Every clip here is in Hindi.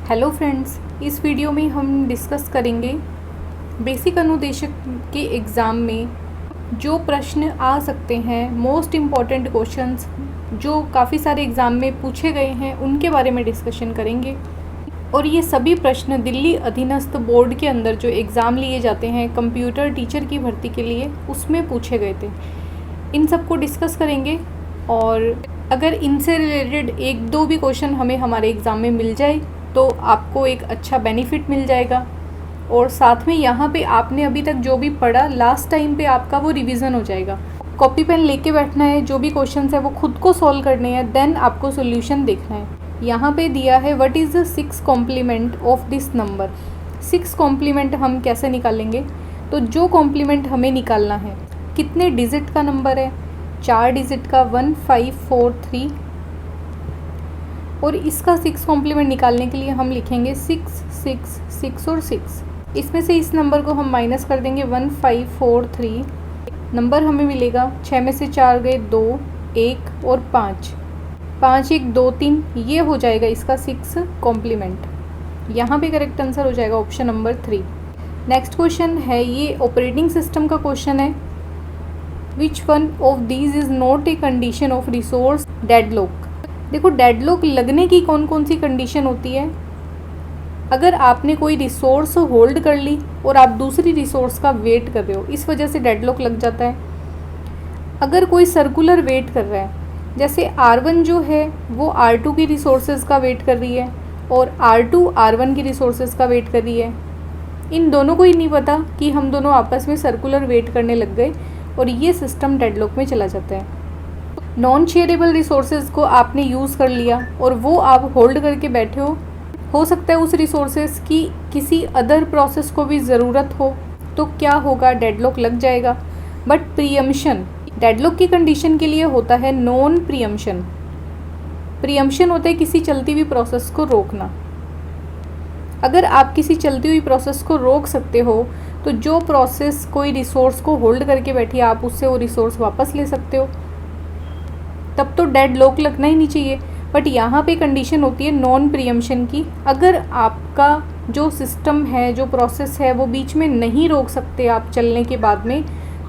हेलो फ्रेंड्स, इस वीडियो में हम डिस्कस करेंगे बेसिक अनुदेशक के एग्ज़ाम में जो प्रश्न आ सकते हैं, मोस्ट इम्पॉर्टेंट क्वेश्चंस जो काफ़ी सारे एग्ज़ाम में पूछे गए हैं उनके बारे में डिस्कशन करेंगे। और ये सभी प्रश्न दिल्ली अधीनस्थ बोर्ड के अंदर जो एग्ज़ाम लिए जाते हैं कंप्यूटर टीचर की भर्ती के लिए, उसमें पूछे गए थे। इन सब को डिस्कस करेंगे और अगर इनसे रिलेटेड एक दो भी क्वेश्चन हमें हमारे एग्ज़ाम में मिल जाए तो आपको एक अच्छा बेनिफिट मिल जाएगा। और साथ में यहाँ पे आपने अभी तक जो भी पढ़ा लास्ट टाइम पे आपका वो रिवीजन हो जाएगा। कॉपी पेन लेके बैठना है, जो भी क्वेश्चंस है वो खुद को सॉल्व करने हैं, देन आपको सॉल्यूशन देखना है। यहाँ पे दिया है what is the 6 complement of this number. 6 complement हम कैसे निकालेंगे? तो जो कॉम्प्लीमेंट हमें निकालना है, कितने डिजिट का नंबर है? 4 डिजिट का, 1 5 4 3। और इसका 6 कॉम्प्लीमेंट निकालने के लिए हम लिखेंगे 6 6 6 और 6। इसमें से इस नंबर को हम माइनस कर देंगे 1 5 4 3। नंबर हमें मिलेगा 6 में से 4 गए 2, 1 और 5, 5 1 2 3। ये हो जाएगा इसका 6 कॉम्प्लीमेंट। यहाँ पे करेक्ट आंसर हो जाएगा ऑप्शन नंबर 3। नेक्स्ट क्वेश्चन है, ये ऑपरेटिंग सिस्टम का क्वेश्चन है। Which one of these is not a condition of resource deadlock. देखो, डेडलॉक लगने की कौन कौन सी कंडीशन होती है? अगर आपने कोई रिसोर्स होल्ड कर ली और आप दूसरी रिसोर्स का वेट कर रहे हो, इस वजह से डेडलॉक लग जाता है। अगर कोई सर्कुलर वेट कर रहा है, जैसे R1 जो है वो R2 की रिसोर्सेज का वेट कर रही है और R2 R1 की रिसोर्सेज का वेट कर रही है, इन दोनों को ही नहीं पता कि हम दोनों आपस में सर्कुलर वेट करने लग गए और ये सिस्टम डेडलॉक में चला जाता है। नॉन शेयरेबल रिसोर्सेज को आपने यूज़ कर लिया और वो आप होल्ड करके बैठे हो सकता है उस रिसोर्सेज की किसी अदर प्रोसेस को भी ज़रूरत हो, तो क्या होगा? डेडलॉक लग जाएगा। बट प्रीएम्पशन, डेडलॉक की कंडीशन के लिए होता है नॉन प्रीएम्पशन। प्रीएम्पशन होता है किसी चलती हुई प्रोसेस को रोकना। अगर आप किसी चलती हुई प्रोसेस को रोक सकते हो तो जो प्रोसेस कोई रिसोर्स को होल्ड करके बैठी है, आप उससे वो रिसोर्स वापस ले सकते हो, तब तो डेडलॉक लगना ही नहीं चाहिए। बट यहाँ पे कंडीशन होती है नॉन प्रीएम्पशन की। अगर आपका जो सिस्टम है, जो प्रोसेस है, वो बीच में नहीं रोक सकते आप चलने के बाद में,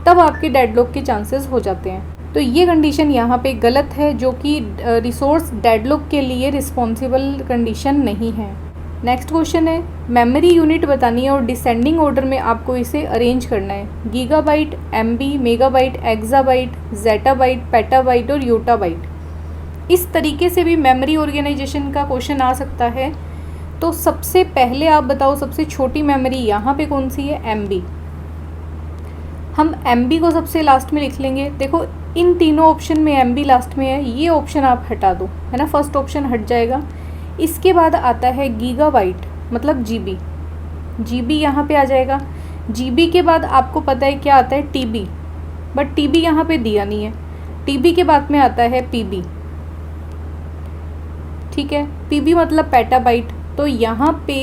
तब आपके डेडलॉक के चांसेस हो जाते हैं। तो ये कंडीशन यहाँ पे गलत है, जो कि रिसोर्स डेडलॉक के लिए रिस्पॉन्सिबल कंडीशन नहीं है। नेक्स्ट क्वेश्चन है, मेमोरी यूनिट बतानी है और डिसेंडिंग ऑर्डर में आपको इसे अरेंज करना है। Gigabyte, MB, megabyte, exabyte, zettabyte, petabyte और योटाबाइट। इस तरीके से भी मेमोरी ऑर्गेनाइजेशन का क्वेश्चन आ सकता है। तो सबसे पहले आप बताओ, सबसे छोटी मेमोरी यहाँ पे कौन सी है? एमबी। हम एमबी को सबसे लास्ट में लिख लेंगे। देखो, इन तीनों ऑप्शन में एमबी लास्ट में है, ये ऑप्शन आप हटा दो, है ना, फर्स्ट ऑप्शन हट जाएगा। इसके बाद आता है गीगाबाइट, मतलब जीबी। जीबी यहाँ पे आ जाएगा। जीबी के बाद आपको पता है क्या आता है? टीबी, बट टीबी यहाँ पे दिया नहीं है। टीबी के बाद में आता है पीबी, ठीक है। पीबी मतलब पेटाबाइट। तो यहाँ पे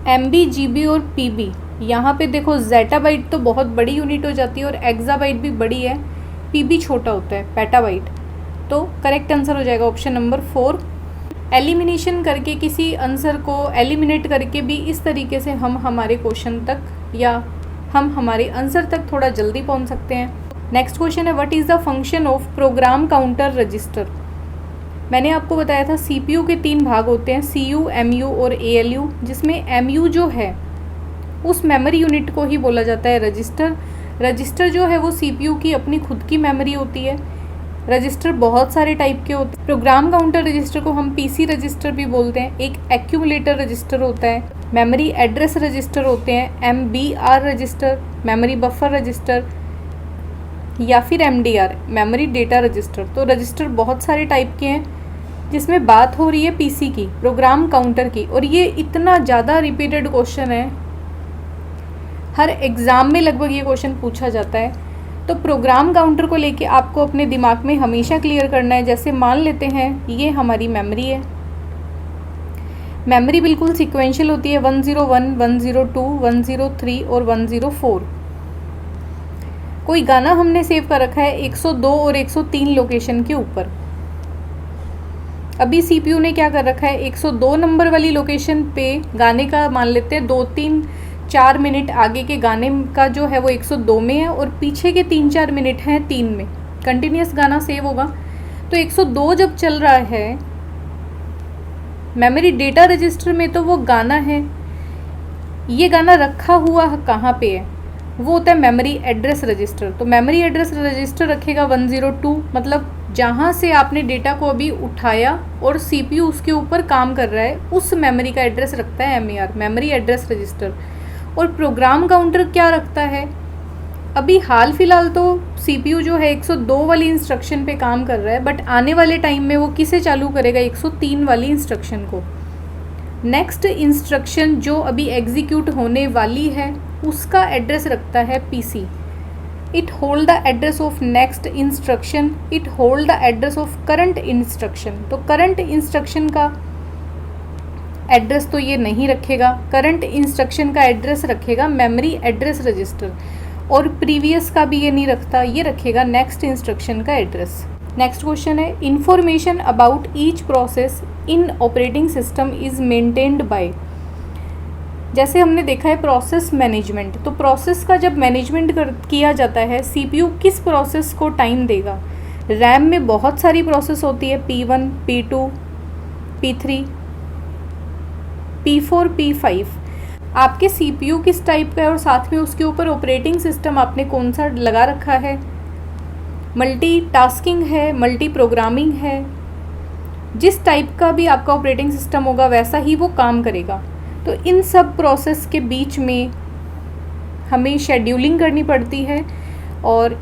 एमबी, जीबी और पीबी, यहाँ पे देखो जेटाबाइट तो बहुत बड़ी यूनिट हो जाती है और एक्साबाइट भी बड़ी है, पीबी छोटा होता है, पेटाबाइट। तो करेक्ट आंसर हो जाएगा ऑप्शन नंबर 4। एलिमिनेशन करके किसी आंसर को एलिमिनेट करके भी इस तरीके से हम हमारे क्वेश्चन तक या हम हमारे आंसर तक थोड़ा जल्दी पहुंच सकते हैं। नेक्स्ट क्वेश्चन है, what is the function of program counter register. मैंने आपको बताया था सीपीयू के 3 भाग होते हैं, सीयू, एमयू और एएलयू, जिसमें एमयू जो है उस मेमोरी यूनिट को ही बोला जाता है रजिस्टर। रजिस्टर जो है वो सीपीयू की अपनी खुद की मेमोरी होती है। रजिस्टर बहुत सारे टाइप के होते हैं। प्रोग्राम काउंटर रजिस्टर को हम पीसी रजिस्टर भी बोलते हैं। एक एक्यूमुलेटर रजिस्टर होता है, मेमोरी एड्रेस रजिस्टर होते हैं, MBR register, memory buffer register, या फिर एमडीआर, मेमोरी डेटा रजिस्टर। तो रजिस्टर बहुत सारे टाइप के हैं, जिसमें बात हो रही है पीसी की, प्रोग्राम काउंटर की। और ये इतना ज़्यादा रिपीटेड क्वेश्चन है, हर एग्ज़ाम में लगभग ये क्वेश्चन पूछा जाता है। तो प्रोग्राम काउंटर को लेके आपको अपने दिमाग में हमेशा क्लियर करना है। जैसे मान लेते हैं ये हमारी मेमोरी है, मेमोरी बिल्कुल सिक्वेंशियल होती है, 101, 102, 103 और 104। कोई गाना हमने सेव कर रखा है 102 और 103 लोकेशन के ऊपर। अभी सीपीयू ने क्या कर रखा है, 102 नंबर वाली लोकेशन पे गाने का मान लेते हैं 2-3-4 मिनट आगे के गाने का जो है वो 102 में है और पीछे के 3-4 मिनट हैं 3 में, कंटिन्यूस गाना सेव होगा। तो 102 जब चल रहा है मेमोरी डेटा रजिस्टर में तो वो गाना है, ये गाना रखा हुआ कहाँ पे है, वो होता है मेमोरी एड्रेस रजिस्टर। तो मेमोरी एड्रेस रजिस्टर रखेगा 102, मतलब जहाँ से आपने डेटा को अभी उठाया और सीपीयू उसके ऊपर काम कर रहा है उस मेमोरी का एड्रेस रखता है MER, मेमोरी एड्रेस रजिस्टर। और प्रोग्राम काउंटर क्या रखता है, अभी हाल फिलहाल तो सीपीयू जो है 102 वाली इंस्ट्रक्शन पे काम कर रहा है, बट आने वाले टाइम में वो किसे चालू करेगा, 103 वाली इंस्ट्रक्शन को। नेक्स्ट इंस्ट्रक्शन जो अभी एग्जीक्यूट होने वाली है उसका एड्रेस रखता है PC. It hold the address of next instruction, it hold the address of current instruction. तो करंट इंस्ट्रक्शन का एड्रेस तो ये नहीं रखेगा, करंट इंस्ट्रक्शन का एड्रेस रखेगा मेमोरी एड्रेस रजिस्टर, और प्रीवियस का भी ये नहीं रखता, ये रखेगा नेक्स्ट इंस्ट्रक्शन का एड्रेस। नेक्स्ट क्वेश्चन है, information about each process in operating system is maintained by. जैसे हमने देखा है प्रोसेस मैनेजमेंट, तो प्रोसेस का जब मैनेजमेंट किया जाता है सीपीयू किस प्रोसेस को टाइम देगा। रैम में बहुत सारी प्रोसेस होती है, P1, P2, P3, P4, P5। आपके सीपीयू किस टाइप का है और साथ में उसके ऊपर ऑपरेटिंग सिस्टम आपने कौन सा लगा रखा है, मल्टी टास्किंग है, मल्टी प्रोग्रामिंग है, जिस टाइप का भी आपका ऑपरेटिंग सिस्टम होगा वैसा ही वो काम करेगा। तो इन सब प्रोसेस के बीच में हमें शेड्यूलिंग करनी पड़ती है और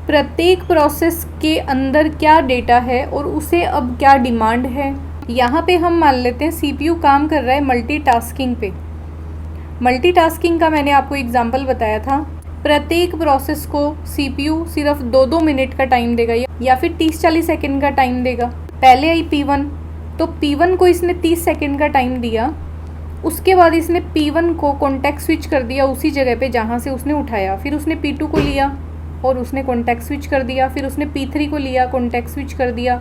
प्रत्येक प्रोसेस के अंदर क्या डेटा है और उसे अब क्या डिमांड है। यहाँ पे हम मान लेते हैं सीपीयू काम कर रहा है मल्टीटास्किंग पे। मल्टीटास्किंग का मैंने आपको एग्जांपल बताया था, प्रत्येक प्रोसेस को सीपीयू सिर्फ 2-2 मिनट का टाइम देगा या फिर 30-40 सेकेंड का टाइम देगा। पहले आई P1, तो P1 को इसने 30 सेकेंड का टाइम दिया, उसके बाद इसने P1 को कॉन्टेक्ट स्विच कर दिया उसी जगह पे जहाँ से उसने उठाया, फिर उसने P2 को लिया और उसने कॉन्टेक्ट स्विच कर दिया, फिर उसने P3 को लिया, कॉन्टेक्ट स्विच कर दिया।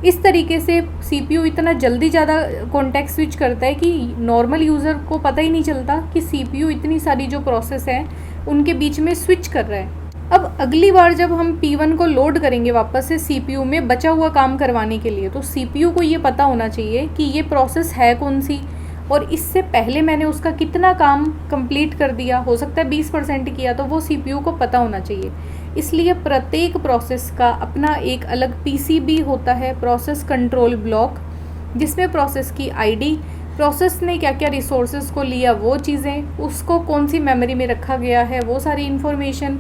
इस तरीके से सीपीयू इतना जल्दी ज़्यादा कॉन्टेक्ट स्विच करता है कि नॉर्मल यूज़र को पता ही नहीं चलता कि सीपीयू इतनी सारी जो प्रोसेस है उनके बीच में स्विच कर रहा है। अब अगली बार जब हम P1 को लोड करेंगे वापस से सीपीयू में बचा हुआ काम करवाने के लिए, तो सीपीयू को ये पता होना चाहिए कि ये प्रोसेस है कौन सी और इससे पहले मैंने उसका कितना काम कंप्लीट कर दिया, हो सकता है 20% किया, तो वो सीपीयू को पता होना चाहिए। इसलिए प्रत्येक प्रोसेस का अपना एक अलग पीसीबी होता है, प्रोसेस कंट्रोल ब्लॉक, जिसमें प्रोसेस की आईडी, प्रोसेस ने क्या क्या रिसोर्सेज को लिया वो चीज़ें, उसको कौन सी मेमोरी में रखा गया है वो सारी इन्फॉर्मेशन,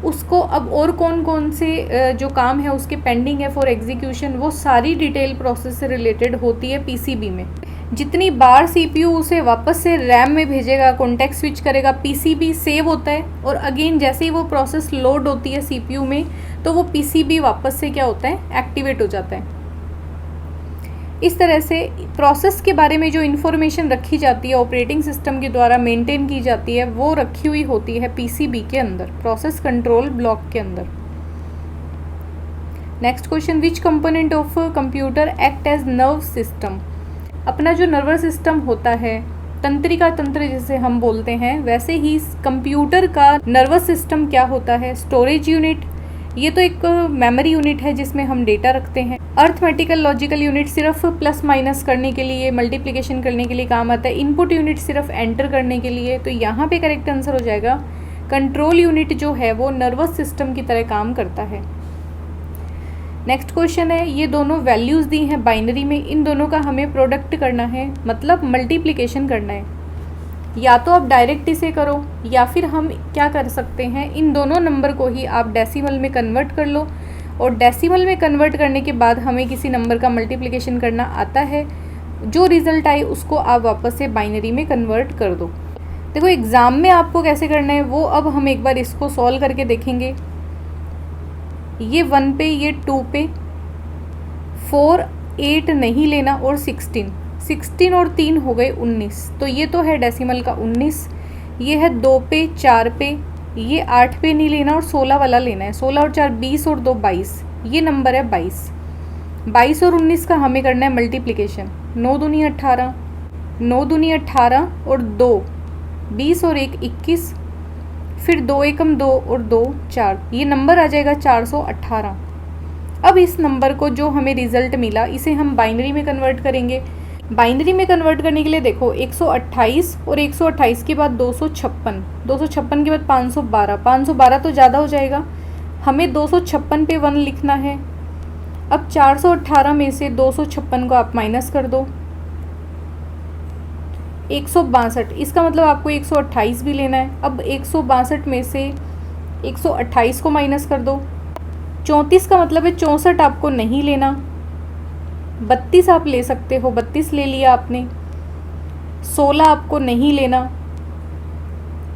उसको अब और कौन कौन से जो काम है उसके पेंडिंग है फॉर एग्जीक्यूशन, वो सारी डिटेल प्रोसेस से रिलेटेड होती है पीसीबी में। जितनी बार सीपीयू उसे वापस से रैम में भेजेगा, कॉन्टेक्ट स्विच करेगा, पीसीबी सेव होता है और अगेन जैसे ही वो प्रोसेस लोड होती है सीपीयू में तो वो पीसीबी वापस से क्या होता है, एक्टिवेट हो जाता है। इस तरह से प्रोसेस के बारे में जो इन्फॉर्मेशन रखी जाती है ऑपरेटिंग सिस्टम के द्वारा मेंटेन की जाती है वो रखी हुई होती है पीसीबी के अंदर, प्रोसेस कंट्रोल ब्लॉक के अंदर। Next question, which component of computer act as nerve system. अपना जो नर्वस सिस्टम होता है, तंत्रिका तंत्र जिसे हम बोलते हैं, वैसे ही कंप्यूटर का नर्वस सिस्टम क्या होता है, स्टोरेज यूनिट, ये तो एक मेमोरी यूनिट है जिसमें हम डेटा रखते हैं। अर्थमेटिकल लॉजिकल यूनिट सिर्फ प्लस माइनस करने के लिए, मल्टीप्लिकेशन करने के लिए काम आता है। इनपुट यूनिट सिर्फ एंटर करने के लिए, तो यहाँ पे करेक्ट आंसर हो जाएगा कंट्रोल यूनिट जो है वो नर्वस सिस्टम की तरह काम करता है। नेक्स्ट क्वेश्चन है, ये दोनों वैल्यूज़ दी हैं बाइनरी में, इन दोनों का हमें प्रोडक्ट करना है, मतलब मल्टीप्लिकेशन करना है। या तो आप डायरेक्ट इसे करो या फिर हम क्या कर सकते हैं, इन दोनों नंबर को ही आप डेसिमल में कन्वर्ट कर लो और डेसिमल में कन्वर्ट करने के बाद हमें किसी नंबर का मल्टीप्लिकेशन करना आता है, जो रिज़ल्ट आए उसको आप वापस से बाइनरी में कन्वर्ट कर दो। देखो एग्ज़ाम में आपको कैसे करना है वो अब हम एक बार इसको सॉल्व करके देखेंगे। ये 1 पे, ये 2 पे, 4, 8 नहीं लेना और 16 और 3 हो गए 19, तो ये तो है डेसिमल का 19। ये है 2 पे, 4 पे, ये 8 पे नहीं लेना और 16 वाला लेना है, 16 और 4 20 और 2 22, ये नंबर है 22। 22 और 19 का हमें करना है मल्टीप्लिकेशन। 9 दूनी 18, 9 दूनी 18 और 2 20 और 1 21, फिर 2 एकम 2 और 2 4, ये नंबर आ जाएगा 418। अब इस नंबर को जो हमें रिजल्ट मिला इसे हम बाइनरी में कन्वर्ट करेंगे। बाइनरी में कन्वर्ट करने के लिए देखो 128 और 128 के बाद 256, 256 के बाद 512, 512 तो ज़्यादा हो जाएगा, हमें 256 पे 1 लिखना है। अब 418 में से 256 को आप माइनस कर दो, 162, इसका मतलब आपको 128 भी लेना है। अब 162 में से 128 को माइनस कर दो, 34 का मतलब है 64 आपको नहीं लेना, 32 आप ले सकते हो, 32 ले लिया आपने, 16 आपको नहीं लेना,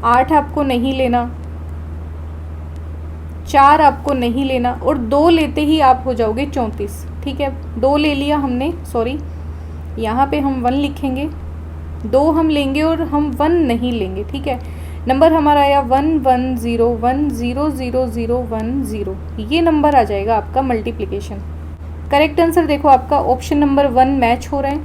8 आपको नहीं लेना, 4 आपको नहीं लेना और 2 लेते ही आप हो जाओगे 34। ठीक है, 2 ले लिया हमने, सॉरी यहाँ पे हम 1 लिखेंगे, 2 हम लेंगे और हम 1 नहीं लेंगे। ठीक है, नंबर हमारा आया 1101000010, ये नंबर आ जाएगा आपका मल्टीप्लिकेशन। करेक्ट आंसर देखो आपका ऑप्शन नंबर 1 मैच हो रहा है।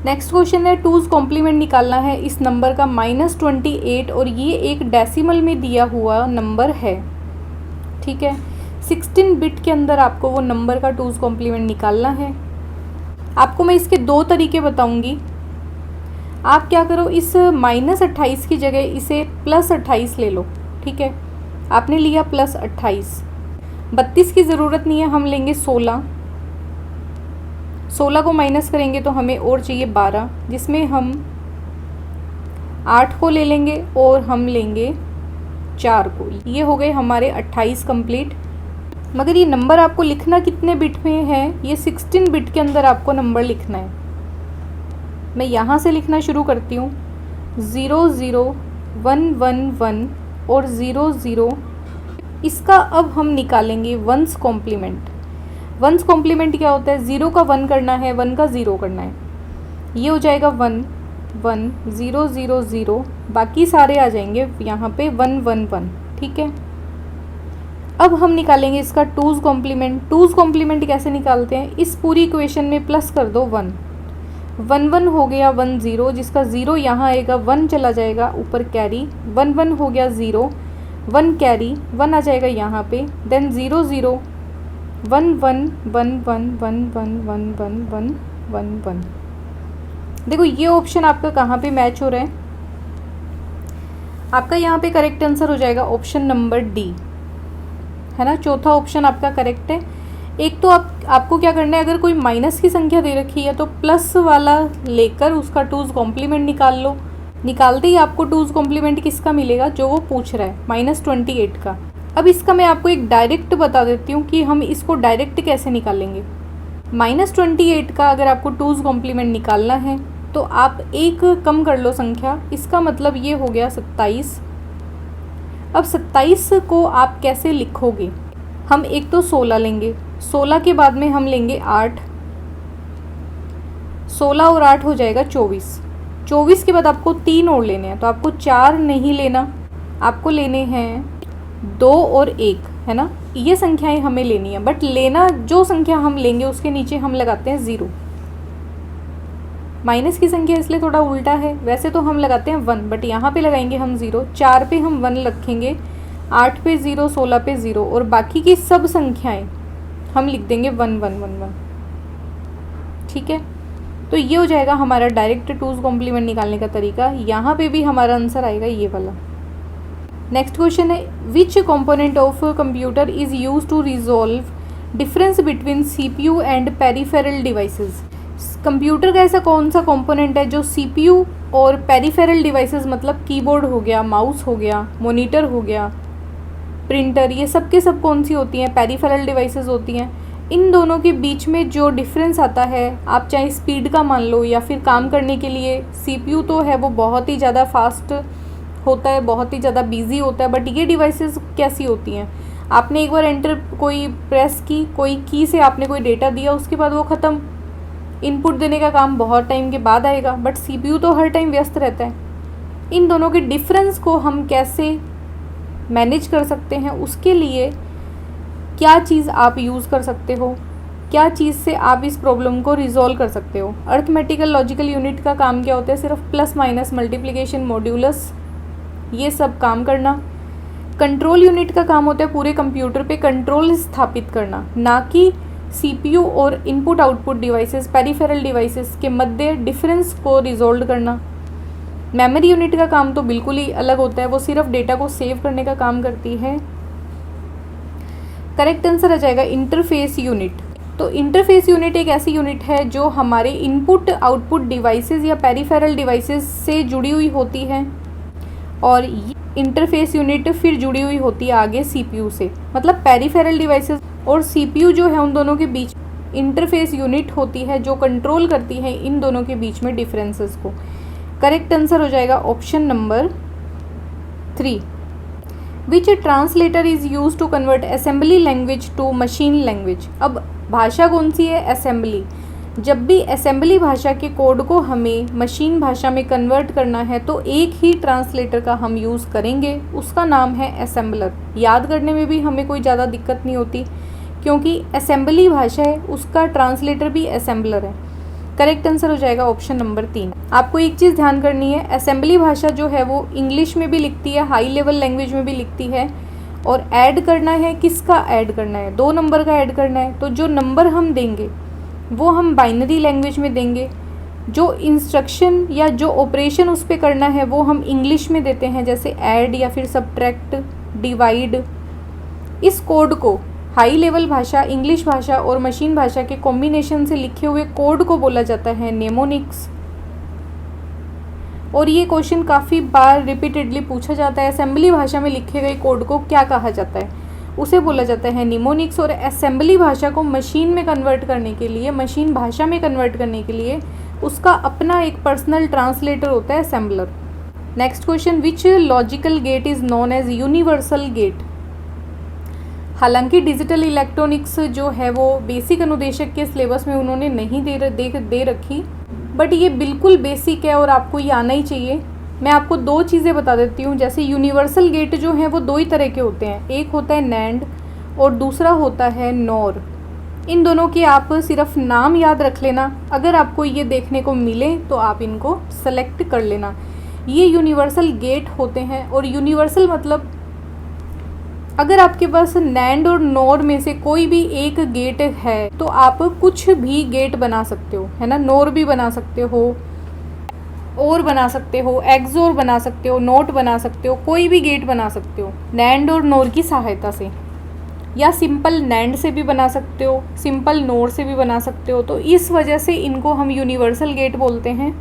नेक्स्ट क्वेश्चन है टूज़ कॉम्प्लीमेंट निकालना है इस नंबर का -28 और ये एक डेसिमल में दिया हुआ नंबर है। ठीक है, 16 बिट के अंदर आपको वो नंबर का टूज़ कॉम्प्लीमेंट निकालना है। आपको मैं इसके 2 तरीके बताऊंगी। आप क्या करो, इस -28 की जगह इसे +28 ले लो। ठीक है, आपने लिया +28, 32 की ज़रूरत नहीं है, हम लेंगे 16, 16 को माइनस करेंगे तो हमें और चाहिए 12, जिसमें हम 8 को ले लेंगे और हम लेंगे 4 को। ये हो गए हमारे 28 कंप्लीट। मगर ये नंबर आपको लिखना कितने बिट में है, ये 16 बिट के अंदर आपको नंबर लिखना है। मैं यहाँ से लिखना शुरू करती हूँ, 00111 और 00, इसका अब हम निकालेंगे वंस कॉम्प्लीमेंट। वंस कॉम्प्लीमेंट क्या होता है, 0 का 1 करना है, 1 का 0 करना है, ये हो जाएगा 1 1 0 0 0, बाकी सारे आ जाएंगे यहाँ पे 1 1 1। ठीक है, अब हम निकालेंगे इसका टूज़ कॉम्प्लीमेंट। टूज़ कॉम्प्लीमेंट कैसे निकालते हैं, इस पूरी इक्वेशन में प्लस कर दो 1, 1 1 हो गया 1 0, जिसका 0 यहाँ आएगा, 1 चला जाएगा ऊपर कैरी, 1 1 हो गया 0, 1 कैरी 1 आ जाएगा यहाँ पे, देन 0 0 1 1 1 1 1 1 1 1 1 1 1। देखो ये ऑप्शन आपका कहाँ पे मैच हो रहा है, आपका यहाँ पे करेक्ट आंसर हो जाएगा ऑप्शन नंबर डी, है ना, चौथा ऑप्शन आपका करेक्ट है। एक तो आपको क्या करना है, अगर कोई माइनस की संख्या दे रखी है तो प्लस वाला लेकर उसका टूज़ कॉम्प्लीमेंट निकाल लो। निकालते ही आपको टूज़ कॉम्प्लीमेंट किसका मिलेगा, जो वो पूछ रहा है, -28 का। अब इसका मैं आपको एक डायरेक्ट बता देती हूँ कि हम इसको डायरेक्ट कैसे निकालेंगे। -28 का अगर आपको टूज़ कॉम्प्लीमेंट निकालना है तो आप एक कम कर लो संख्या, इसका मतलब ये हो गया 27। अब 27 को आप कैसे लिखोगे, हम एक तो 16 लेंगे, 16 के बाद में हम लेंगे 8, 16 और 8 हो जाएगा 24, 24 के बाद आपको 3 और लेने हैं, तो आपको 4 नहीं लेना, आपको लेने हैं 2 और 1, है ना, ये संख्याएं हमें लेनी है। बट लेना जो संख्या हम लेंगे उसके नीचे हम लगाते हैं 0, माइनस की संख्या इसलिए थोड़ा उल्टा है, वैसे तो हम लगाते हैं 1 बट यहाँ पे लगाएंगे हम 0, 4 पे हम 1 रखेंगे, 8 पे 0, 16 पे 0 और बाकी की सब संख्याएं हम लिख देंगे 1 1 1 1। ठीक है, तो ये हो जाएगा हमारा डायरेक्ट टूज़ कॉम्प्लीमेंट निकालने का तरीका। यहाँ पे भी हमारा आंसर आएगा ये वाला। नेक्स्ट क्वेश्चन है, which component of computer is use to resolve difference between CPU and peripheral devices. Computer का ऐसा कौन सा कंपोनेंट है जो CPU और पेरिफेरल डिवाइसेस मतलब कीबोर्ड हो गया, माउस हो गया, मॉनिटर हो गया, प्रिंटर, ये सब के सब कौन सी होती हैं, पेरिफेरल डिवाइसेस होती हैं। इन दोनों के बीच में जो डिफरेंस आता है, आप चाहे स्पीड का मान लो या फिर काम करने के लिए, CPU तो है वो बहुत ही ज़्यादा फास्ट होता है, बहुत ही ज़्यादा बिजी होता है, बट ये डिवाइसेस कैसी होती हैं, आपने एक बार एंटर कोई प्रेस की, कोई की से आपने कोई डेटा दिया, उसके बाद वो ख़त्म, इनपुट देने का काम बहुत टाइम के बाद आएगा, बट CPU तो हर टाइम व्यस्त रहता है। इन दोनों के डिफरेंस को हम कैसे मैनेज कर सकते हैं, उसके लिए क्या चीज़ आप यूज़ कर सकते हो, क्या चीज़ से आप इस प्रॉब्लम को रिजॉल्व कर सकते हो। अर्थमेटिकल लॉजिकल यूनिट का काम क्या होता है, सिर्फ प्लस माइनस मल्टीप्लिकेशन मॉड्यूलस ये सब काम करना। कंट्रोल यूनिट का काम होता है पूरे कंप्यूटर पे कंट्रोल स्थापित करना, ना कि सीपीयू और input output devices peripheral devices के मध्य डिफरेंस को रिजॉल्व करना। मेमोरी यूनिट का काम तो बिल्कुल ही अलग होता है, वो सिर्फ डेटा को सेव करने का काम करती है। करेक्ट आंसर आ जाएगा इंटरफेस यूनिट। तो इंटरफेस यूनिट एक ऐसी यूनिट है जो हमारे इनपुट आउटपुट डिवाइसेस या पेरिफेरल डिवाइसेस से जुड़ी हुई होती है, और इंटरफेस यूनिट फिर जुड़ी हुई होती है आगे सीपीयू से। मतलब पेरिफेरल डिवाइसेस और सीपीयू जो है उन दोनों के बीच इंटरफेस यूनिट होती है जो कंट्रोल करती है इन दोनों के बीच में डिफरेंसेस को। करेक्ट आंसर हो जाएगा option number 3। Which translator is use to convert assembly language to machine language. अब भाषा कौन सी है, असेंबली। जब भी असेंबली भाषा के कोड को हमें मशीन भाषा में कन्वर्ट करना है तो एक ही ट्रांसलेटर का हम यूज़ करेंगे, उसका नाम है असेंबलर। याद करने में भी हमें कोई ज़्यादा दिक्कत नहीं होती क्योंकि असेंबली भाषा है, उसका ट्रांसलेटर भी असेंबलर है। करेक्ट आंसर हो जाएगा ऑप्शन नंबर 3। आपको एक चीज़ ध्यान करनी है, असेंबली भाषा जो है वो इंग्लिश में भी लिखती है, हाई लेवल लैंग्वेज में भी लिखती है, और ऐड करना है किसका ऐड करना है, 2 नंबर का ऐड करना है। तो जो नंबर हम देंगे वो हम बाइनरी लैंग्वेज में देंगे, जो इंस्ट्रक्शन या जो ऑपरेशन उस पर करना है वो हम इंग्लिश में देते हैं, जैसे ऐड या फिर सब्ट्रैक्ट, डिवाइड। इस कोड को हाई लेवल भाषा, इंग्लिश भाषा और मशीन भाषा के कॉम्बिनेशन से लिखे हुए कोड को बोला जाता है नेमोनिक्स। और ये क्वेश्चन काफ़ी बार रिपीटेडली पूछा जाता है, असेंबली भाषा में लिखे गए कोड को क्या कहा जाता है, उसे बोला जाता है निमोनिक्स। और असेंबली भाषा को मशीन में कन्वर्ट करने के लिए, मशीन भाषा में कन्वर्ट करने के लिए उसका अपना एक पर्सनल ट्रांसलेटर होता है, assembler. Next question, which logical gate is known as universal gate. हालांकि डिजिटल इलेक्ट्रॉनिक्स जो है वो बेसिक अनुदेशक के सिलेबस में उन्होंने नहीं दे रखी, बट ये बिल्कुल बेसिक है और आपको ये आना ही चाहिए। मैं आपको 2 चीज़ें बता देती हूँ। जैसे यूनिवर्सल गेट जो हैं वो 2 ही तरह के होते हैं, एक होता है नैंड और दूसरा होता है नॉर। इन दोनों के आप सिर्फ नाम याद रख लेना, अगर आपको ये देखने को मिले तो आप इनको सेलेक्ट कर लेना। ये यूनिवर्सल गेट होते हैं, और यूनिवर्सल मतलब अगर आपके पास नैंड और नॉर में से कोई भी एक गेट है तो आप कुछ भी गेट बना सकते हो, है ना। नॉर भी बना सकते हो, और बना सकते हो, एक्सोर बना सकते हो, नोट बना सकते हो, कोई भी गेट बना सकते हो नैंड और नोर की सहायता से, या सिंपल नैंड से भी बना सकते हो, सिंपल नोर से भी बना सकते हो। तो इस वजह से इनको हम यूनिवर्सल गेट बोलते हैं।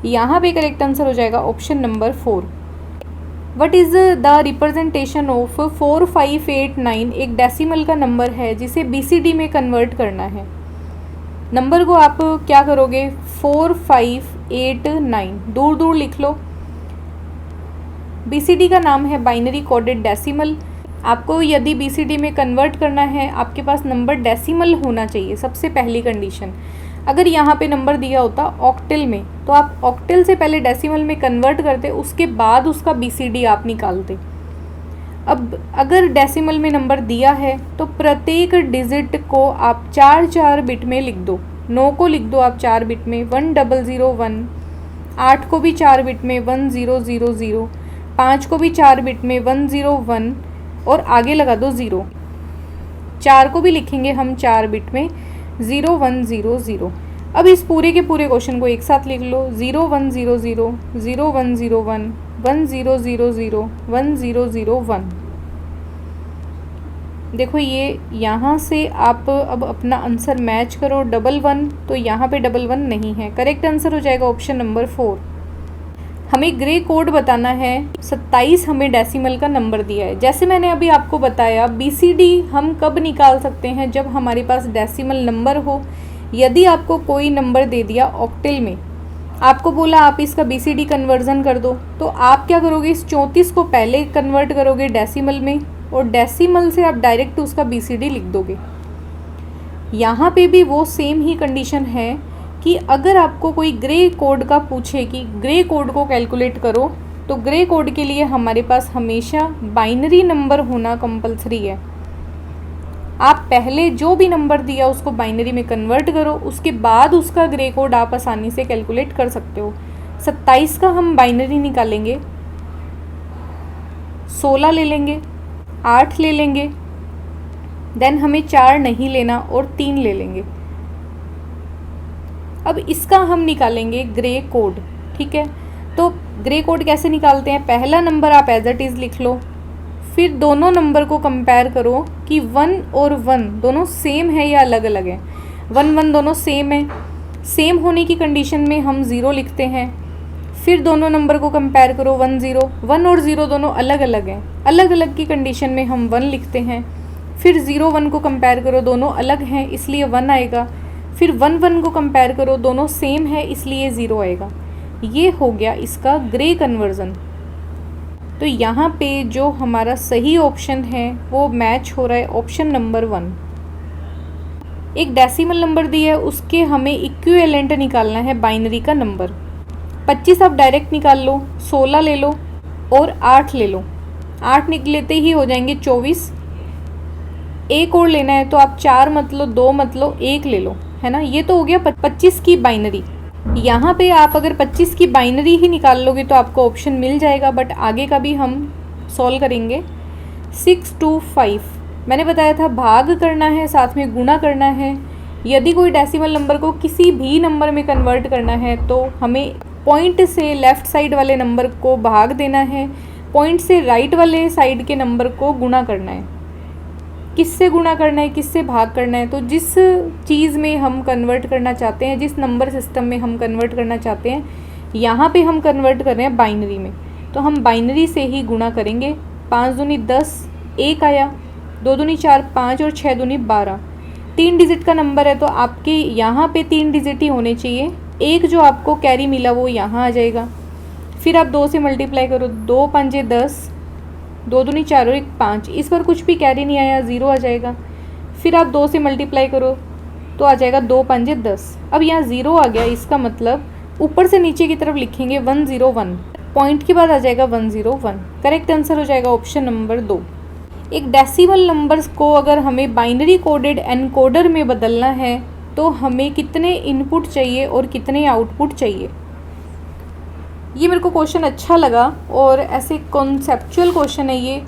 यहाँ पे करेक्ट आंसर हो जाएगा option number 4। What is the representation of 4589। एक डेसिमल का नंबर है जिसे BCD में कन्वर्ट करना है। नंबर को आप क्या करोगे, 4589 दूर दूर लिख लो। BCD का नाम है बाइनरी कोडेड डेसिमल। आपको यदि BCD में कन्वर्ट करना है, आपके पास नंबर डेसिमल होना चाहिए, सबसे पहली कंडीशन। अगर यहाँ पे नंबर दिया होता ऑक्टेल में तो आप ऑक्टेल से पहले डेसिमल में कन्वर्ट करते, उसके बाद उसका BCD आप निकालते। अब अगर डेसिमल में नंबर दिया है तो प्रत्येक डिजिट को आप 4 बिट में लिख दो। 9 को लिख दो आप 4 बिट में 1001, 8 को भी 4 बिट में 1000, 5 को भी 4 बिट में 101 और आगे लगा दो 0। 4 को भी लिखेंगे हम 4 बिट में 0100। अब इस पूरे के पूरे क्वेश्चन को एक साथ लिख लो, 0100, 0101, 1000, 1001। देखो ये यहाँ से आप अब अपना आंसर मैच करो, 11 तो यहाँ पे 11 नहीं है। करेक्ट आंसर हो जाएगा ऑप्शन नंबर 4। हमें ग्रे कोड बताना है, 27 हमें डेसिमल का नंबर दिया है। जैसे मैंने अभी आपको बताया BCD हम कब निकाल सकते हैं, जब हमारे पास डेसिमल नंबर हो। यदि आपको कोई नंबर दे दिया ऑक्टेल में, आपको बोला आप इसका BCD कन्वर्जन कर दो, तो आप क्या करोगे, इस 34 को पहले कन्वर्ट करोगे डेसिमल में और डेसिमल से आप डायरेक्ट उसका BCD लिख दोगे। यहाँ पे भी वो सेम ही कंडीशन है कि अगर आपको कोई ग्रे कोड का पूछे कि ग्रे कोड को कैलकुलेट करो, तो ग्रे कोड के लिए हमारे पास हमेशा बाइनरी नंबर होना कंपलसरी है। आप पहले जो भी नंबर दिया उसको बाइनरी में कन्वर्ट करो, उसके बाद उसका ग्रे कोड आप आसानी से कैलकुलेट कर सकते हो। 27 का हम बाइनरी निकालेंगे, 16 ले लेंगे, 8 ले लेंगे, देन हमें 4 नहीं लेना और 3 ले लेंगे। अब इसका हम निकालेंगे ग्रे कोड, ठीक है। तो ग्रे कोड कैसे निकालते हैं, पहला नंबर आप एज इट इज़ लिख लो, फिर दोनों नंबर को कंपेयर करो कि 1 और 1 दोनों सेम है या अलग अलग है। 1 1 दोनों सेम है, सेम होने की कंडीशन में हम 0 लिखते हैं। फिर दोनों नंबर को कंपेयर करो 1 0, 1 और 0 दोनों अलग अलग हैं, अलग अलग की कंडीशन में हम 1 लिखते हैं। फिर 0 1 को कंपेयर करो, दोनों अलग हैं इसलिए 1 आएगा। फिर 1 1 को कंपेयर करो, दोनों सेम है इसलिए 0 आएगा। ये हो गया इसका ग्रे कन्वर्ज़न। तो यहाँ पे जो हमारा सही ऑप्शन है वो मैच हो रहा है ऑप्शन नंबर 1। एक डेसिमल नंबर दिया है, उसके हमें इक्विवेलेंट निकालना है बाइनरी का नंबर। 25 आप डायरेक्ट निकाल लो, 16 ले लो और 8 ले लो। 8 निकलेते ही हो जाएंगे 24। एक और लेना है तो आप 4 मत लो, 2 मत लो, 1 ले लो, है ना। ये तो हो गया 25 की बाइनरी। यहाँ पे आप अगर 25 की बाइनरी ही निकाल लोगे तो आपको ऑप्शन मिल जाएगा, बट आगे का भी हम सॉल्व करेंगे। 6 2 5 मैंने बताया था भाग करना है, साथ में गुणा करना है। यदि कोई डेसिमल नंबर को किसी भी नंबर में कन्वर्ट करना है तो हमें पॉइंट से लेफ़्ट साइड वाले नंबर को भाग देना है, पॉइंट से राइट वाले साइड के नंबर को गुणा करना है। किससे गुणा करना है, किससे भाग करना है, तो जिस चीज़ में हम कन्वर्ट करना चाहते हैं, जिस नंबर सिस्टम में हम कन्वर्ट करना चाहते हैं, यहाँ पे हम कन्वर्ट कर रहे हैं बाइनरी में, तो हम बाइनरी से ही गुणा करेंगे। 5 दूनी 10, 1 आया, 2 दूनी 4 5 और 6 दूनी 12। 3 डिजिट का नंबर है तो आपके यहाँ पे 3 डिजिट ही होने चाहिए। एक जो आपको कैरी मिला वो यहाँ आ जाएगा। फिर आप 2 से मल्टीप्लाई करो, 2 5 10, 2 दूनी 4 और 1 5। इस पर कुछ भी कैरी नहीं आया, 0 आ जाएगा। फिर आप 2 से मल्टीप्लाई करो तो आ जाएगा 2 5 10। अब यहाँ 0 आ गया, इसका मतलब ऊपर से नीचे की तरफ लिखेंगे 101, पॉइंट के बाद आ जाएगा 101। करेक्ट आंसर हो जाएगा ऑप्शन नंबर 2। एक डेसिमल नंबर्स को अगर हमें बाइनरी कोडेड एनकोडर में बदलना है तो हमें कितने इनपुट चाहिए और कितने आउटपुट चाहिए। ये मेरे को क्वेश्चन अच्छा लगा और ऐसे कॉन्सेप्चुअल क्वेश्चन है ये।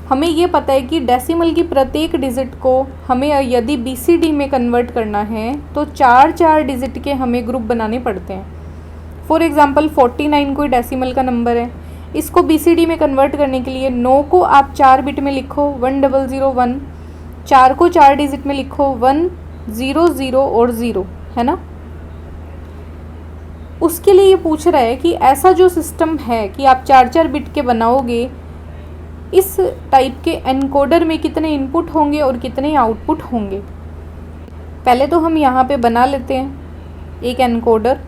हमें ये पता है कि डेसिमल की प्रत्येक डिजिट को हमें यदि बीसीडी में कन्वर्ट करना है तो 4 डिजिट के हमें ग्रुप बनाने पड़ते हैं। फॉर एग्जांपल 49 कोई डेसिमल का नंबर है, इसको बीसीडी में कन्वर्ट करने के लिए 9 को आप 4 बिट में लिखो 1001, 4 को 4 डिजिट में लिखो 1 0 0 और 0, है ना। उसके लिए ये पूछ रहा है कि ऐसा जो सिस्टम है कि आप 4 बिट के बनाओगे, इस टाइप के एनकोडर में कितने इनपुट होंगे और कितने आउटपुट होंगे। पहले तो हम यहाँ पे बना लेते हैं एक एनकोडर।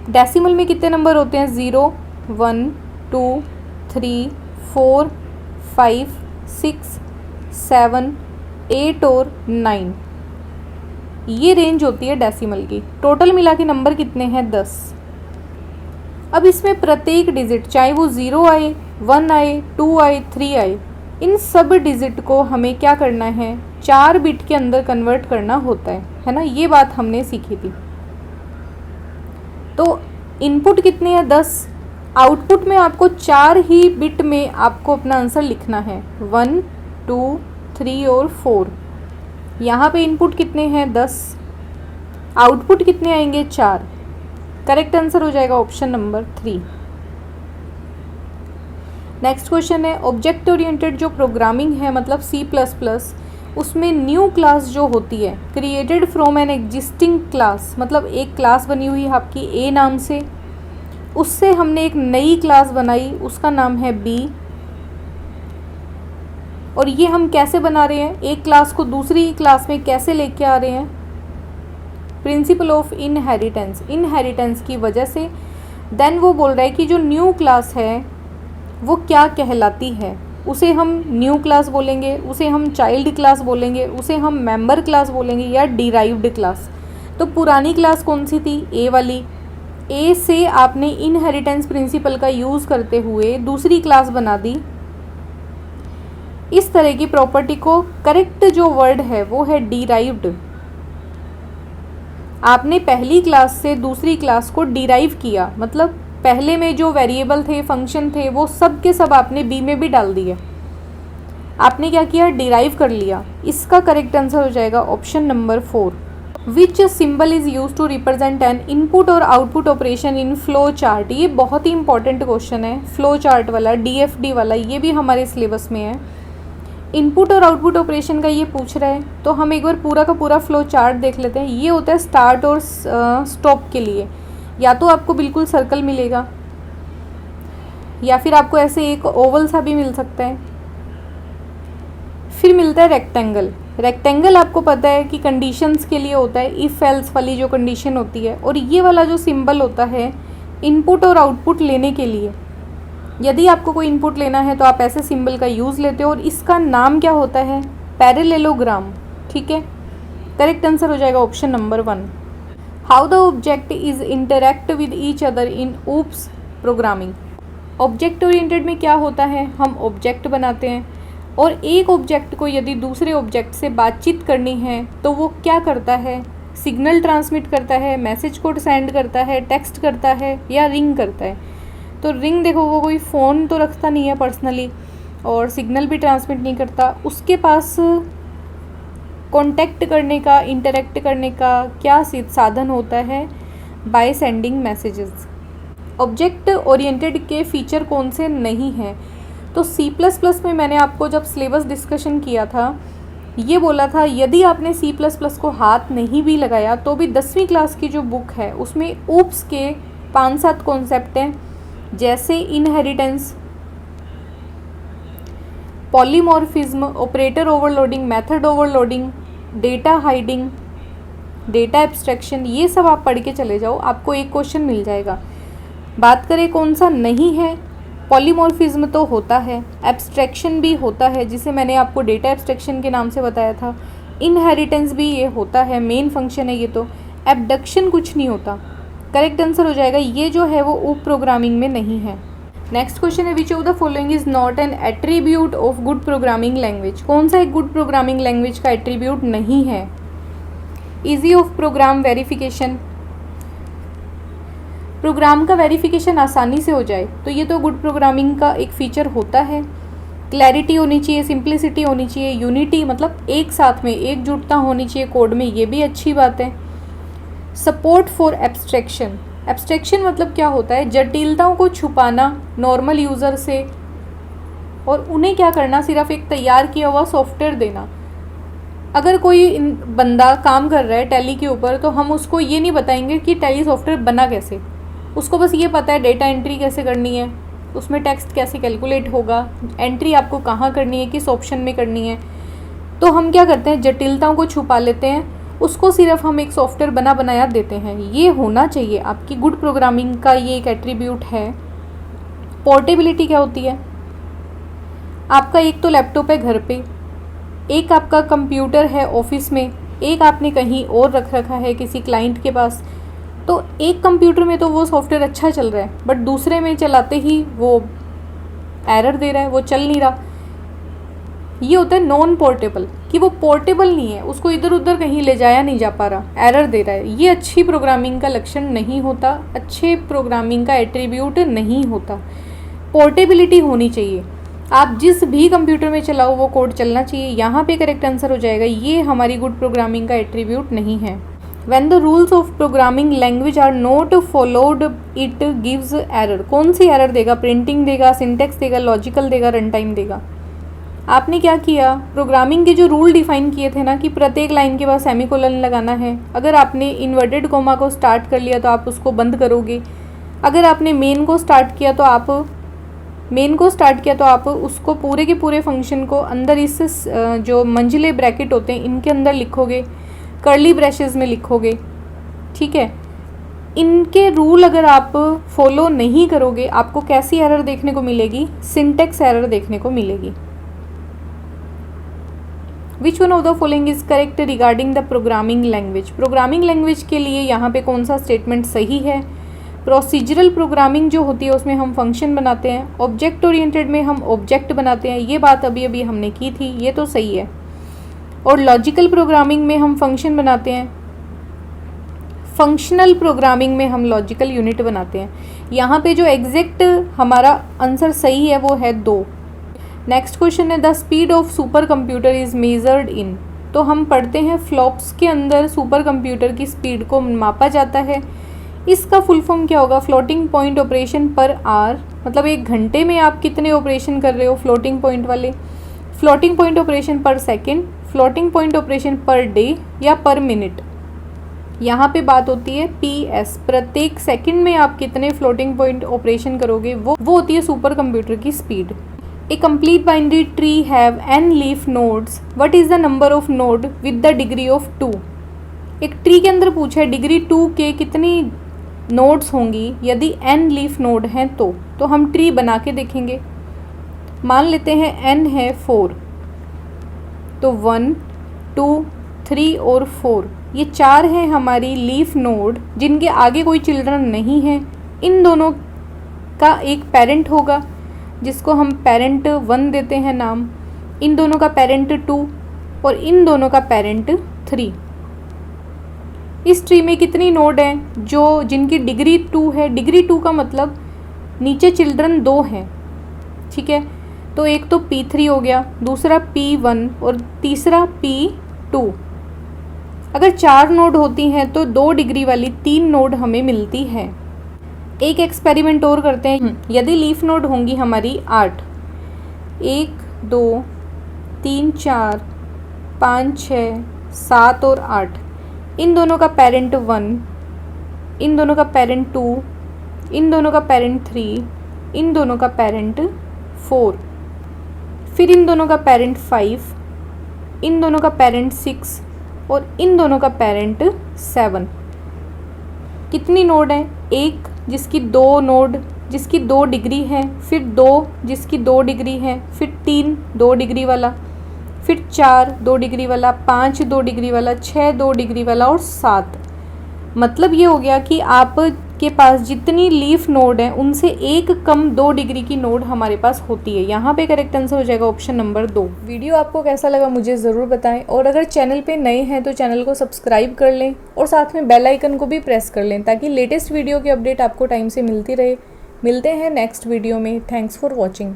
डेसिमल में कितने नंबर होते हैं, 0 1 2 3 4 5 6 7 8 और 9, ये रेंज होती है डेसिमल की। टोटल मिला के नंबर कितने हैं, 10। अब इसमें प्रत्येक डिजिट चाहे वो 0 आए, 1 आए, 2 आए, 3 आए, इन सब डिजिट को हमें क्या करना है, 4 बिट के अंदर कन्वर्ट करना होता है ना। ये बात हमने सीखी थी। तो इनपुट कितने हैं, 10। आउटपुट में आपको 4 ही बिट में आपको अपना आंसर लिखना है, 1 2 3 और 4। यहाँ पे इनपुट कितने हैं, 10। आउटपुट कितने आएंगे, 4। करेक्ट आंसर हो जाएगा ऑप्शन नंबर 3। नेक्स्ट क्वेश्चन है, ऑब्जेक्ट ओरिएंटेड जो प्रोग्रामिंग है मतलब C++, उसमें न्यू क्लास जो होती है created from an existing class, मतलब एक क्लास बनी हुई है आपकी A नाम से, उससे हमने एक नई क्लास बनाई, उसका नाम है B। और ये हम कैसे बना रहे हैं, एक क्लास को दूसरी क्लास में कैसे लेके आ रहे हैं, प्रिंसिपल ऑफ इनहेरिटेंस की वजह से। देन वो बोल रहा है कि जो न्यू क्लास है वो क्या कहलाती है, उसे हम न्यू क्लास बोलेंगे, उसे हम चाइल्ड क्लास बोलेंगे, उसे हम मेंबर क्लास बोलेंगे या डिराइव्ड क्लास। तो पुरानी क्लास कौन सी थी, ए वाली। ए से आपने इनहेरिटेंस प्रिंसिपल का यूज़ करते हुए दूसरी क्लास बना दी। इस तरह की प्रॉपर्टी को करेक्ट जो वर्ड है वो है डिराइव्ड। आपने पहली क्लास से दूसरी क्लास को डिराइव किया, मतलब पहले में जो वेरिएबल थे, फंक्शन थे, वो सब के सब आपने बी में भी डाल दिए। आपने क्या किया, डिराइव कर लिया। इसका करेक्ट आंसर हो जाएगा option number 4। Which symbol is use to represent an input और output operation in flow chart. ये बहुत ही इंपॉर्टेंट क्वेश्चन है, फ्लो चार्ट वाला, डीएफडी वाला, ये भी हमारे सिलेबस में है। इनपुट और आउटपुट ऑपरेशन का ये पूछ रहा है, तो हम एक बार पूरा का पूरा फ्लो चार्ट देख लेते हैं। ये होता है स्टार्ट और स्टॉप के लिए। या तो आपको बिल्कुल सर्कल मिलेगा या फिर आपको ऐसे एक ओवल सा भी मिल सकता है। फिर मिलता है रेक्टेंगल। रेक्टेंगल आपको पता है कि कंडीशंस के लिए होता है, इफ़ एल्स वाली जो कंडीशन होती है। और ये वाला जो सिंबल होता है इनपुट और आउटपुट लेने के लिए। यदि आपको कोई इनपुट लेना है तो आप ऐसे सिंबल का यूज़ लेते हो और इसका नाम क्या होता है, पैरेलेलोग्राम। ठीक है, करेक्ट आंसर हो जाएगा option number 1। How the object is interact with each other in oops programming. Object oriented में क्या होता है, हम ऑब्जेक्ट बनाते हैं और एक ऑब्जेक्ट को यदि दूसरे ऑब्जेक्ट से बातचीत करनी है तो वो क्या करता है, सिग्नल ट्रांसमिट करता है, मैसेज कोड सेंड करता है, टेक्स्ट करता है या रिंग करता है। तो रिंग देखो, वो कोई फ़ोन तो रखता नहीं है पर्सनली और सिग्नल भी ट्रांसमिट नहीं करता। उसके पास कांटेक्ट करने का, इंटरेक्ट करने का क्या साधन होता है, by sending messages. Object oriented के फीचर कौन से नहीं हैं, तो C++ में मैंने आपको जब सिलेबस डिस्कशन किया था ये बोला था, यदि आपने C++ को हाथ नहीं भी लगाया तो भी 10वीं क्लास की जो बुक है उसमें ऊप्स के 5-7 कॉन्सेप्ट हैं, जैसे inheritance, polymorphism, operator overloading, method overloading, data hiding, data abstraction. ये सब आप पढ़ के चले जाओ, आपको एक क्वेश्चन मिल जाएगा। बात करें कौन सा नहीं है, पॉलीमॉर्फिज्म तो होता है, एब्स्ट्रैक्शन भी होता है जिसे मैंने आपको डेटा एब्स्ट्रैक्शन के नाम से बताया था, इनहेरिटेंस भी ये होता है, मेन फंक्शन है ये तो। एबडक्शन कुछ नहीं होता। करेक्ट आंसर हो जाएगा ये जो है वो ऊप प्रोग्रामिंग में नहीं है। नेक्स्ट क्वेश्चन है, which of the following is not an attribute of good programming language. कौन सा एक गुड प्रोग्रामिंग लैंग्वेज का एट्रीब्यूट नहीं है। Easy of program verification, program का वेरिफिकेशन आसानी से हो जाए तो ये तो गुड प्रोग्रामिंग का एक फीचर होता है। क्लैरिटी होनी चाहिए, सिंप्लिसिटी होनी चाहिए, यूनिटी मतलब एक साथ में एकजुटता होनी चाहिए कोड में, ये भी अच्छी बात है। सपोर्ट फॉर एब्स्ट्रैक्शन, एब्स्ट्रैक्शन मतलब क्या होता है, जटिलताओं को छुपाना नॉर्मल यूज़र से और उन्हें क्या करना, सिर्फ एक तैयार किया हुआ सॉफ्टवेयर देना। अगर कोई बंदा काम कर रहा है टैली के ऊपर तो हम उसको ये नहीं बताएंगे कि टैली सॉफ्टवेयर बना कैसे, उसको बस ये पता है डेटा एंट्री कैसे करनी है, उसमें टेक्स्ट कैसे कैलकुलेट होगा, एंट्री आपको कहाँ करनी है, किस ऑप्शन में करनी है। तो हम क्या करते हैं, जटिलताओं को छुपा लेते हैं, उसको सिर्फ हम एक सॉफ्टवेयर बनाया देते हैं। ये होना चाहिए आपकी गुड प्रोग्रामिंग का, ये एक एट्रीब्यूट है। पोर्टेबिलिटी क्या होती है, आपका एक तो लैपटॉप है घर पे, एक आपका कंप्यूटर है ऑफिस में, एक आपने कहीं और रख रखा है किसी क्लाइंट के पास। तो एक कंप्यूटर में तो वो सॉफ्टवेयर अच्छा चल रहा है बट दूसरे में चलाते ही वो एरर दे रहा है, वो चल नहीं रहा। ये होता है नॉन पोर्टेबल, कि वो पोर्टेबल नहीं है, उसको इधर उधर कहीं ले जाया नहीं जा पा रहा, एरर दे रहा है। ये अच्छी प्रोग्रामिंग का लक्षण नहीं होता, अच्छे प्रोग्रामिंग का एट्रीब्यूट नहीं होता। पोर्टेबिलिटी होनी चाहिए, आप जिस भी कंप्यूटर में चलाओ वो कोड चलना चाहिए। यहाँ पे करेक्ट आंसर हो जाएगा, ये हमारी गुड प्रोग्रामिंग का एट्रीब्यूट नहीं है। When the rules of programming language are not followed, it gives error। कौन सी एरर देगा, प्रिंटिंग देगा, सिंटेक्स देगा, लॉजिकल देगा, रन टाइम देगा। आपने क्या किया, प्रोग्रामिंग के जो रूल डिफाइन किए थे ना कि प्रत्येक लाइन के बाद सेमीकोलन लगाना है, अगर आपने इन्वर्टेड कोमा को स्टार्ट कर लिया तो आप उसको बंद करोगे। अगर आपने मेन को स्टार्ट किया तो आप उसको पूरे के पूरे फंक्शन को अंदर इस जो मंजिले ब्रैकेट होते हैं इनके अंदर लिखोगे, कर्ली ब्रैशेस में लिखोगे। ठीक है, इनके रूल अगर आप फॉलो नहीं करोगे आपको कैसी एरर देखने को मिलेगी, सिंटेक्स एरर देखने को मिलेगी। Which one of the following is correct regarding the programming language. Programming language के लिए यहाँ पे कौन सा स्टेटमेंट सही है, प्रोसीजरल प्रोग्रामिंग जो होती है उसमें हम फंक्शन बनाते हैं, ऑब्जेक्ट ओरिएंटेड में हम ऑब्जेक्ट बनाते हैं, ये बात अभी अभी हमने की थी, ये तो सही है। और लॉजिकल प्रोग्रामिंग में हम फंक्शन बनाते हैं, फंक्शनल प्रोग्रामिंग में हम लॉजिकल यूनिट बनाते हैं। यहाँ पे जो एग्जैक्ट हमारा आंसर सही है वो है 2। नेक्स्ट क्वेश्चन है the speed of super computer is measured in. तो हम पढ़ते हैं फ्लॉप्स के अंदर सुपर कंप्यूटर की स्पीड को मापा जाता है। इसका फुल फॉर्म क्या होगा? Floating point operation per hour, मतलब 1 घंटे में आप कितने ऑपरेशन कर रहे हो फ्लोटिंग पॉइंट वाले। फ्लोटिंग पॉइंट ऑपरेशन पर second, floating point operation per day या पर मिनट। यहाँ पे बात होती है PS, प्रत्येक सेकंड में आप कितने फ्लोटिंग पॉइंट ऑपरेशन करोगे, वो होती है सुपर कंप्यूटर की speed. A complete binary tree have n leaf nodes, what is the number of node with the degree of 2। एक ट्री के अंदर पूछा है डिग्री 2 के कितनी नोड्स होंगी यदि n लीफ नोड हैं तो हम ट्री बना के देखेंगे। मान लेते हैं n है 4, तो 1 2 3 और 4 ये 4 हैं हमारी लीफ नोड जिनके आगे कोई चिल्ड्रन नहीं है। इन दोनों का एक पेरेंट होगा जिसको हम पेरेंट 1 देते हैं नाम, इन दोनों का पेरेंट 2 और इन दोनों का पेरेंट 3। इस ट्री में कितनी नोड हैं जो जिनकी डिग्री 2 है? डिग्री 2 का मतलब नीचे चिल्ड्रन 2 हैं, ठीक है। तो एक तो P3 हो गया, दूसरा P1 और तीसरा P2। अगर 4 नोड होती हैं तो 2 डिग्री वाली 3 नोड हमें मिलती है। एक एक्सपेरिमेंट और करते हैं। यदि लीफ नोड होंगी हमारी 8, 1 2 3 4 5 6 7 और 8, इन दोनों का पेरेंट 1, इन दोनों का पेरेंट 2, इन दोनों का पेरेंट 3, इन दोनों का पेरेंट 4, फिर इन दोनों का पेरेंट 5, इन दोनों का पेरेंट 6 और इन दोनों का पेरेंट 7। कितनी नोड है? एक जिसकी 2 नोड जिसकी 2 डिग्री है, फिर 2 जिसकी 2 डिग्री है, फिर 3 2 डिग्री वाला, फिर 4 2 डिग्री वाला, 5 2 डिग्री वाला, 6 2 डिग्री वाला और 7। मतलब ये हो गया कि आपके पास जितनी लीफ नोड है उनसे एक कम 2 डिग्री की नोड हमारे पास होती है। यहाँ पे करेक्ट आंसर हो जाएगा ऑप्शन नंबर 2। वीडियो आपको कैसा लगा मुझे ज़रूर बताएं और अगर चैनल पे नए हैं तो चैनल को सब्सक्राइब कर लें और साथ में बेल आइकन को भी प्रेस कर लें ताकि लेटेस्ट वीडियो की अपडेट आपको टाइम से मिलती रहे। मिलते हैं नेक्स्ट वीडियो में। Thanks for watching.